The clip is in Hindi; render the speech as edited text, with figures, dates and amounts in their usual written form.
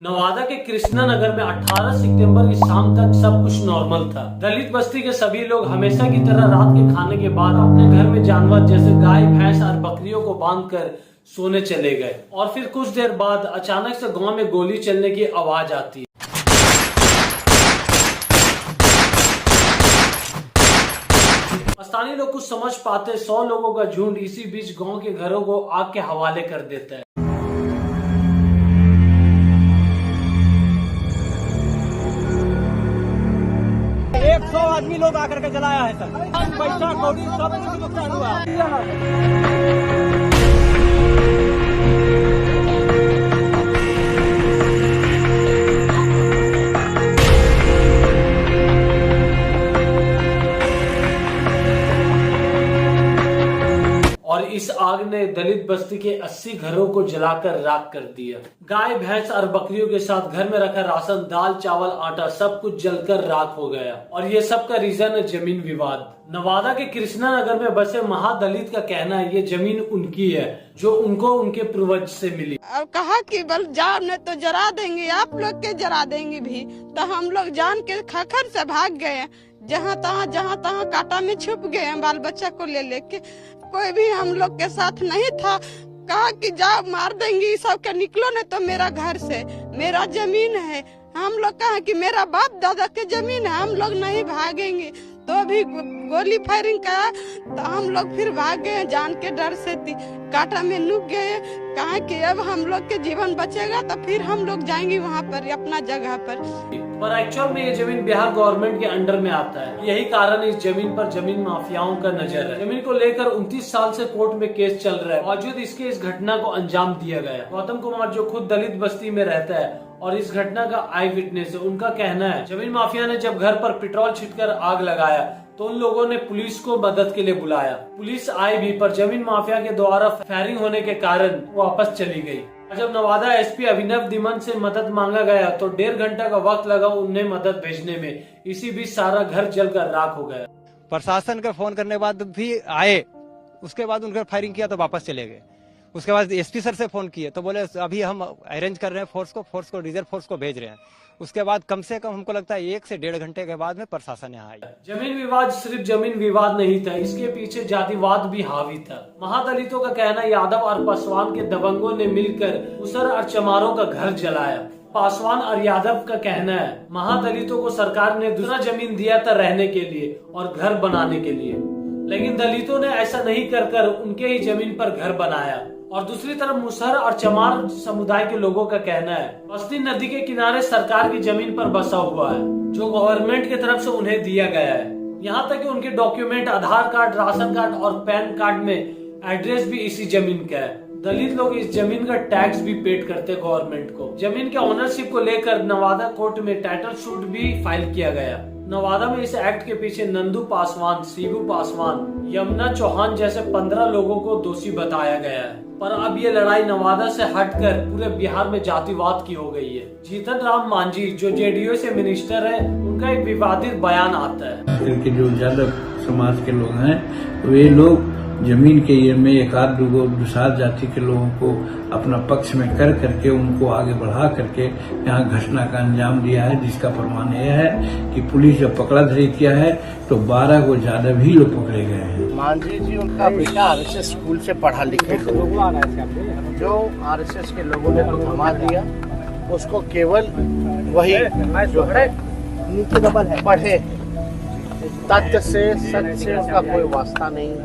नवादा के कृष्णा नगर में 18 सितंबर की शाम तक सब कुछ नॉर्मल था। दलित बस्ती के सभी लोग हमेशा की तरह रात के खाने के बाद अपने घर में जानवर जैसे गाय, भैंस और बकरियों को बांधकर सोने चले गए और फिर कुछ देर बाद अचानक से गांव में गोली चलने की आवाज आती है। स्थानीय लोग कुछ समझ पाते 100 लोगों का झुंड इसी बीच गांव के घरों को आग के हवाले कर देता है। 100 आदमी लोग आकर के जलाया है सर। पैसा कौड़ी सब कुछ नुकसान हुआ। और इस आग ने दलित बस्ती के 80 घरों को जलाकर राख कर दिया। गाय, भैंस और बकरियों के साथ घर में रखा राशन, दाल, चावल, आटा सब कुछ जलकर राख हो गया। और ये सब का रीजन है जमीन विवाद। नवादा के कृष्णा नगर में बसे महादलित का कहना है ये जमीन उनकी है जो उनको उनके पूर्वज से मिली। अब कहा कि बल जाओ न तो जरा देंगे, आप लोग के जरा देंगे भी। तो हम लोग जान के खखर से भाग गए, जहाँ तहाँ कांटा में छुप गए। बाल बच्चा को ले लेके कोई भी हम लोग के साथ नहीं था। कहा कि जाओ मार देंगे सब के, निकलो न तो मेरा घर से, मेरा जमीन है। हम लोग कहा कि मेरा बाप दादा के जमीन है, हम लोग नहीं भागेंगे। तो अभी गोली फायरिंग करा तो हम लोग फिर भाग गए, जान के डर से कांटा में नुक गए। कहा कि अब हम लोग के जीवन बचेगा तो फिर हम लोग जाएंगे वहाँ पर अपना जगह पर एक्चुअल में ये जमीन बिहार गवर्नमेंट के अंडर में आता है। यही कारण इस जमीन पर जमीन माफियाओं का नजर है। जमीन को लेकर 29 साल से कोर्ट में केस चल रहा है। बावजूद इसके इस घटना को अंजाम दिया गया। गौतम कुमार जो खुद दलित बस्ती में रहता है और इस घटना का आई विटनेस है, उनका कहना है जमीन माफिया ने जब घर पर पेट्रोल छिड़कर आग लगाया तो उन लोगों ने पुलिस को मदद के लिए बुलाया। पुलिस आई भी, पर जमीन माफिया के द्वारा फायरिंग होने के कारण वापस चली गई। जब नवादा एसपी अभिनव दिमन से मदद मांगा गया तो 1.5 घंटा का वक्त लगा उन्हें मदद भेजने में। इसी बीच सारा घर जलकर राख हो गया। प्रशासन का फोन करने के बाद भी आए, उसके बाद उनका फायरिंग किया तो वापस चले गए। उसके बाद एसपी सर से फोन किए तो बोले अभी हम अरेंज कर रहे हैं फोर्स को रिजर्व फोर्स को भेज रहे हैं। उसके बाद कम से कम हमको लगता है 1 से 1.5 घंटे के बाद में प्रशासन यहाँ आई। जमीन विवाद सिर्फ जमीन विवाद नहीं था, इसके पीछे जातिवाद भी हावी था। महादलितों का कहना यादव और पासवान के दबंगों ने मिलकर उसर और चमारों का घर जलाया। पासवान और यादव का कहना है महादलितों को सरकार ने दूसरा जमीन दिया था रहने के लिए और घर बनाने के लिए, लेकिन दलितों ने ऐसा नहीं कर उनके ही जमीन पर घर बनाया। और दूसरी तरफ मुसहर और चमार समुदाय के लोगों का कहना है बस्ती नदी के किनारे सरकार की जमीन पर बसा हुआ है जो गवर्नमेंट की तरफ से उन्हें दिया गया है। यहाँ तक कि उनके डॉक्यूमेंट, आधार कार्ड, राशन कार्ड और पैन कार्ड में एड्रेस भी इसी जमीन का है। दलित लोग इस जमीन का टैक्स भी पेड करते गवर्नमेंट को। जमीन के ओनरशिप को लेकर नवादा कोर्ट में टाइटल सूट भी फाइल किया गया। नवादा में इस एक्ट के पीछे नंदू पासवान, शिबू पासवान, यमुना चौहान जैसे 15 लोगों को दोषी बताया गया है। पर अब ये लड़ाई नवादा से हटकर पूरे बिहार में जातिवाद की हो गई है। जीतन राम मांझी जो जेडीयू से मिनिस्टर है, उनका एक विवादित बयान आता है। इनके जो यादव समाज के लोग हैं वे लोग जमीन के ये में एक आध दूसर जाति के लोगों को अपना पक्ष में कर करके उनको आगे बढ़ा करके यहाँ घटना का अंजाम दिया है, जिसका प्रमाण यह है कि पुलिस जब पकड़ा धरी किया है तो 12 को ज्यादा भी लोग पकड़े गए हैं। मांझी जी उनका बेटा आरएसएस स्कूल से पढ़ा लिखे लोग, जो आरएसएस के लोगों ने तो थमा दिया, उसको केवल वही जो है नीचे पढ़े, तथ्य से सच से उसका कोई वास्ता नहीं है।